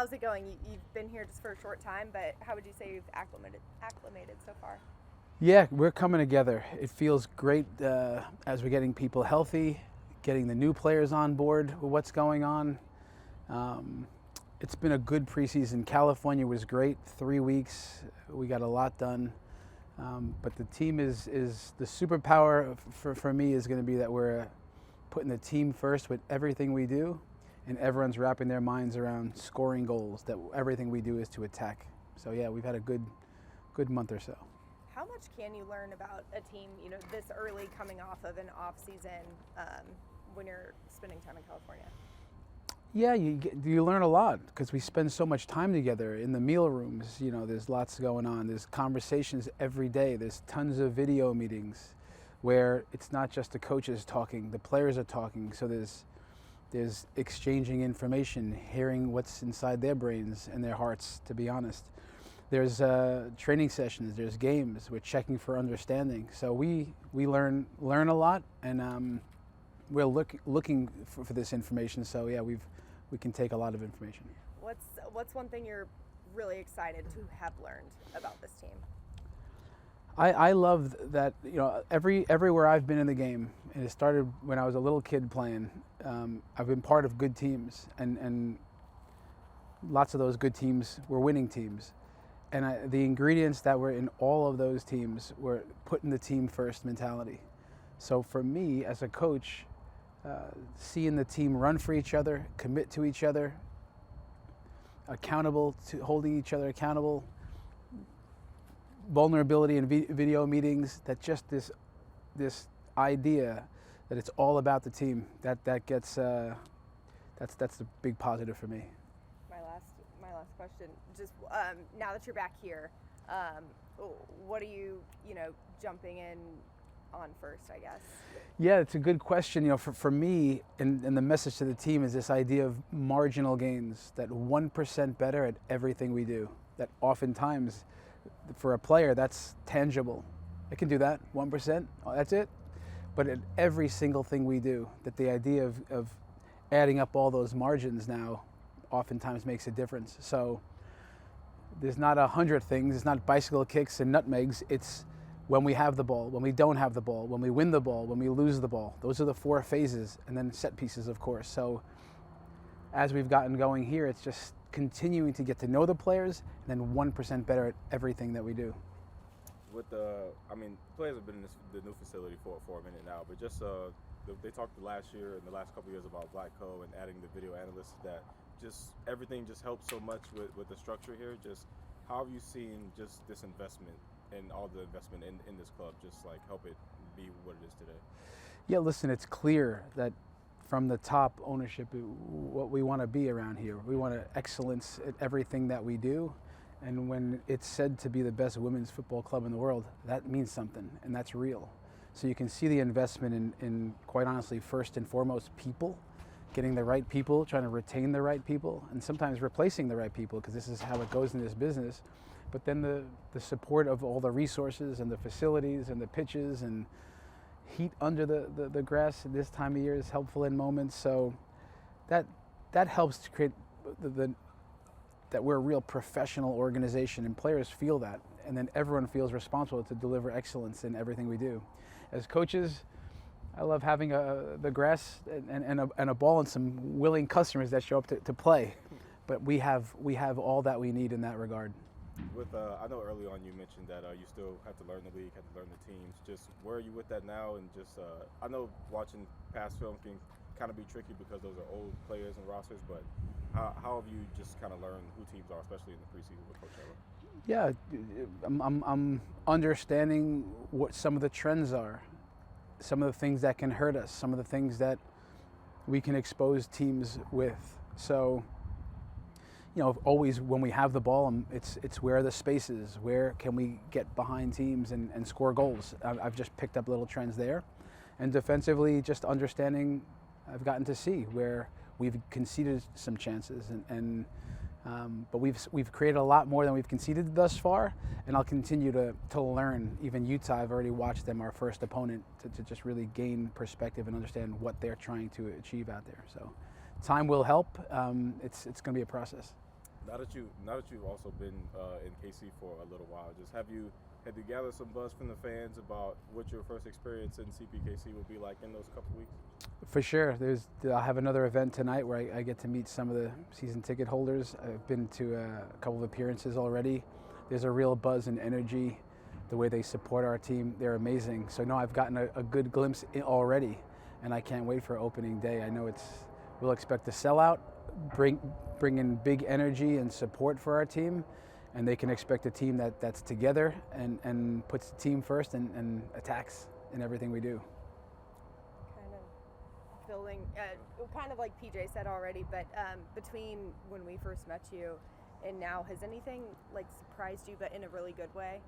how's it going? You've been here just for a short time, but how would you say you've acclimated so far? Yeah, we're coming together. It feels great as we're getting people healthy, getting the new players on board with what's going on. It's been a good preseason. California was great, 3 weeks. We got a lot done. But the team is the superpower for me is going to be that we're putting the team first with everything we do, and everyone's wrapping their minds around scoring goals, that everything we do is to attack. So yeah, we've had a good month or so. How much can you learn about a team, this early coming off of an off season when you're spending time in California? Yeah, you learn a lot because we spend so much time together in the meal rooms. There's lots going on. There's conversations every day. There's tons of video meetings where it's not just the coaches talking, the players are talking. So there's exchanging information, hearing what's inside their brains and their hearts, to be honest. There's training sessions, there's games, we're checking for understanding. So we learn a lot, and we're looking for this information. So yeah, we can take a lot of information. What's one thing you're really excited to have learned about this team? I love that, everywhere I've been in the game, and it started when I was a little kid playing, I've been part of good teams, and lots of those good teams were winning teams. And the ingredients that were in all of those teams were putting the team first mentality. So for me as a coach, seeing the team run for each other, commit to each other, accountable to holding each other accountable, vulnerability in video meetings, that just this idea that it's all about the team, that's the big positive for me. My last question, just now that you're back here, what are you jumping in on first, I guess? Yeah, it's a good question. For me, and the message to the team is this idea of marginal gains, that 1% better at everything we do. That oftentimes, for a player, that's tangible. I can do that, 1%, that's it. But at every single thing we do, that the idea of adding up all those margins now oftentimes makes a difference. So there's not 100 things, it's not bicycle kicks and nutmegs, it's when we have the ball, when we don't have the ball, when we win the ball, when we lose the ball. Those are the 4 phases, and then set pieces, of course. So as we've gotten going here, it's just continuing to get to know the players, and then 1% better at everything that we do. Players have been in the new facility for a minute now, but just they talked last year and the last couple of years about Black Co and adding the video analysts, that just everything just helps so much with the structure here. Just how have you seen just this investment and all the investment in this club just like help it be what it is today? Yeah, listen, it's clear that from the top ownership, what we want to be around here. We want excellence at everything that we do. And when it's said to be the best women's football club in the world, that means something, and that's real. So you can see the investment in quite honestly, first and foremost, people, getting the right people, trying to retain the right people, and sometimes replacing the right people, because this is how it goes in this business. But then the support of all the resources and the facilities and the pitches and heat under the grass at this time of year is helpful in moments. So that helps to create that we're a real professional organization, and players feel that, and then everyone feels responsible to deliver excellence in everything we do. As coaches, I love having the grass and a ball and some willing customers that show up to play, but we have all that we need in that regard. I know early on you mentioned that you still have to learn the league, have to learn the teams. Just where are you with that now? And just I know watching past film can kind of be tricky because those are old players and rosters, but how have you just kind of learned who teams are, especially in the preseason with Coach Armas? Yeah, I'm understanding what some of the trends are, some of the things that can hurt us, some of the things that we can expose teams with. So, always when we have the ball, it's where are the spaces, where can we get behind teams and score goals. I've just picked up little trends there. And defensively, just understanding, I've gotten to see where we've conceded some chances, but we've created a lot more than we've conceded thus far, and I'll continue to learn. Even Utah, I've already watched them, our first opponent, to just really gain perspective and understand what they're trying to achieve out there. So time will help. It's going to be a process. Now that you've also been in KC for a little while, just have you gathered some buzz from the fans about what your first experience in CPKC will be like in those couple weeks? For sure. I'll have another event tonight where I get to meet some of the season ticket holders. I've been to a couple of appearances already. There's a real buzz and energy. The way they support our team, they're amazing. So no, I've gotten a good glimpse already, and I can't wait for opening day. I know we'll expect a sellout, bring in big energy and support for our team, and they can expect a team that's together and puts the team first and attacks in everything we do. Kind of building, kind of like PJ said already, but between when we first met you and now, has anything like surprised you, but in a really good way?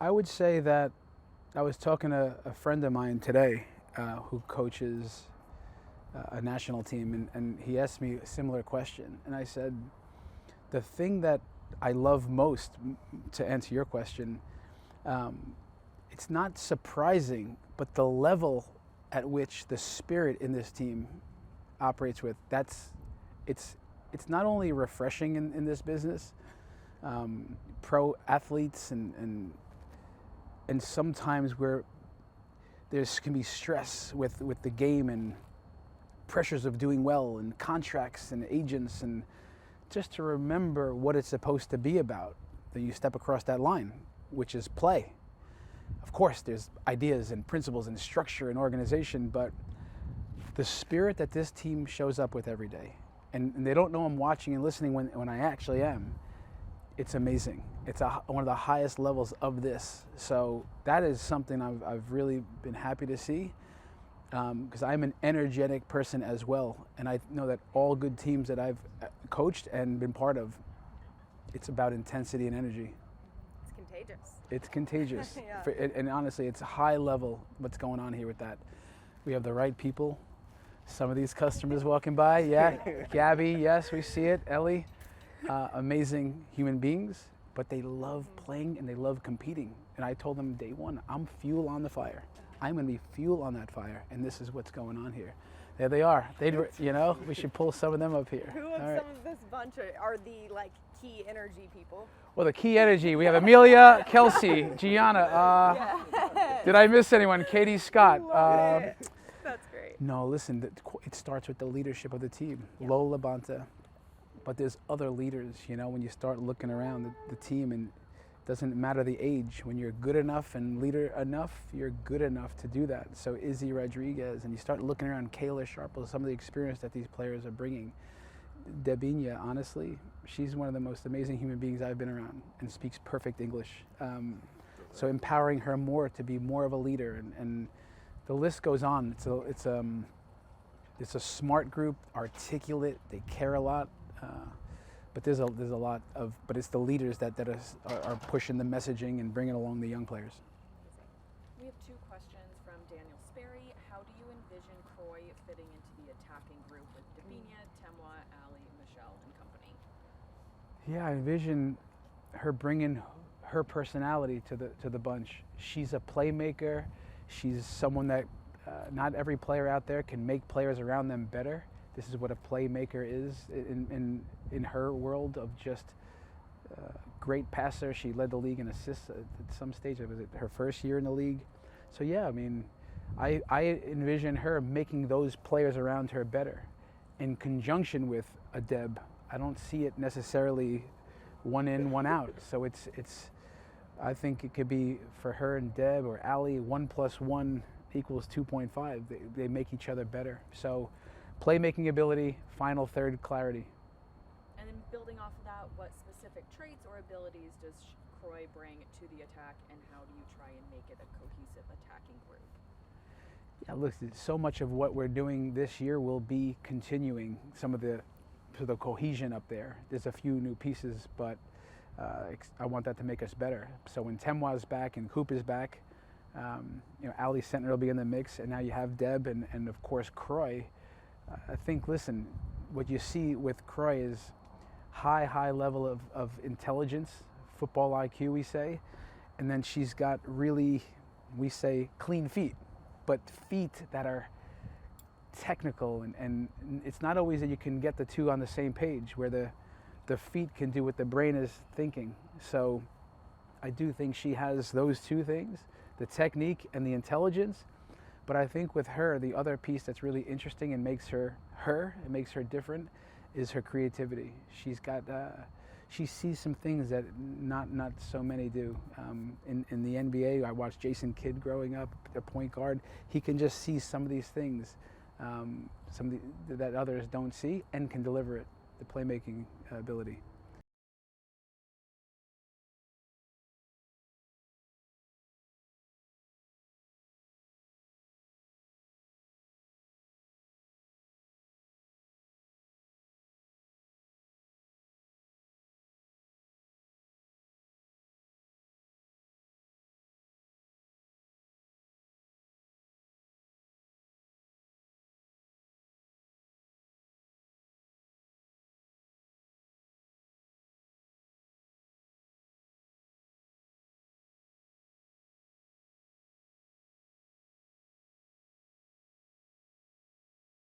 I would say that I was talking to a friend of mine today who coaches a national team, and he asked me a similar question. And I said, the thing that I love most, to answer your question, it's not surprising, but the level at which the spirit in this team operates with, it's not only refreshing in this business. Pro athletes and sometimes can be stress with the game and pressures of doing well and contracts and agents, and just to remember what it's supposed to be about, that you step across that line, which is play. Of course, there's ideas and principles and structure and organization, but the spirit that this team shows up with every day, and they don't know I'm watching and listening when I actually am, it's amazing. It's one of the highest levels of this. So that is something I've really been happy to see, because I'm an energetic person as well. And I know that all good teams that I've coached and been part of, it's about intensity and energy. It's contagious. It's contagious. Yeah. And honestly, it's a high level what's going on here with that. We have the right people. Some of these customers walking by, yeah. Gabby, yes, we see it. Ellie, amazing human beings, but they love playing and they love competing. And I told them day one, I'm fuel on the fire. I'm going to be fuel on that fire, and this is what's going on here. There they are. We should pull some of them up here. Who of some of this bunch are the like key energy people? Well, the key energy, we have Amelia, Kelsey, Gianna. Did I miss anyone? Katie Scott. That's great. No, listen, it starts with the leadership of the team. Yeah. Lola Labonta. But there's other leaders, when you start looking around the team, and it doesn't matter the age. When you're good enough and leader enough, you're good enough to do that. So Izzy Rodriguez, and you start looking around, Kayla Sharple, some of the experience that these players are bringing. Debinia, honestly, she's one of the most amazing human beings I've been around and speaks perfect English. So empowering her more to be more of a leader, and the list goes on. It's a smart group, articulate, they care a lot. But there's a lot of, but it's the leaders that are pushing the messaging and bringing along the young players. We have two questions from Daniel Sperry. How do you envision Croy fitting into the attacking group with Davinia, Temwa, Ali, Michelle, and company? Yeah, I envision her bringing her personality to the bunch. She's a playmaker. She's someone that not every player out there can make players around them better. This is what a playmaker is in her world of just great passer. She led the league in assists at some stage. Was it her first year in the league? So yeah, I mean, I envision her making those players around her better in conjunction with a Deb. I don't see it necessarily one in, one out. So it's I think it could be for her and Deb or Ali, 1 + 1 = 2.5. They make each other better. So playmaking ability, final third clarity. And then building off of that, what specific traits or abilities does Croy bring to the attack, and how do you try and make it a cohesive attacking group? Yeah, look, so much of what we're doing this year will be continuing some of the cohesion up there. There's a few new pieces, but I want that to make us better. So when Temwa's back and Coop is back, Ali Sentner will be in the mix, and now you have Deb and of course Croy. I think, listen, what you see with Croy is high level of intelligence, football IQ, we say, and then she's got really, we say, clean feet, but feet that are technical, and it's not always that you can get the two on the same page where the feet can do what the brain is thinking. So I do think she has those two things, the technique and the intelligence. But I think with her, the other piece that's really interesting and makes her it makes her different, is her creativity. She's got, she sees some things that not so many do. In the NBA, I watched Jason Kidd growing up, the point guard. He can just see some of these things, that others don't see, and can deliver it, the playmaking ability.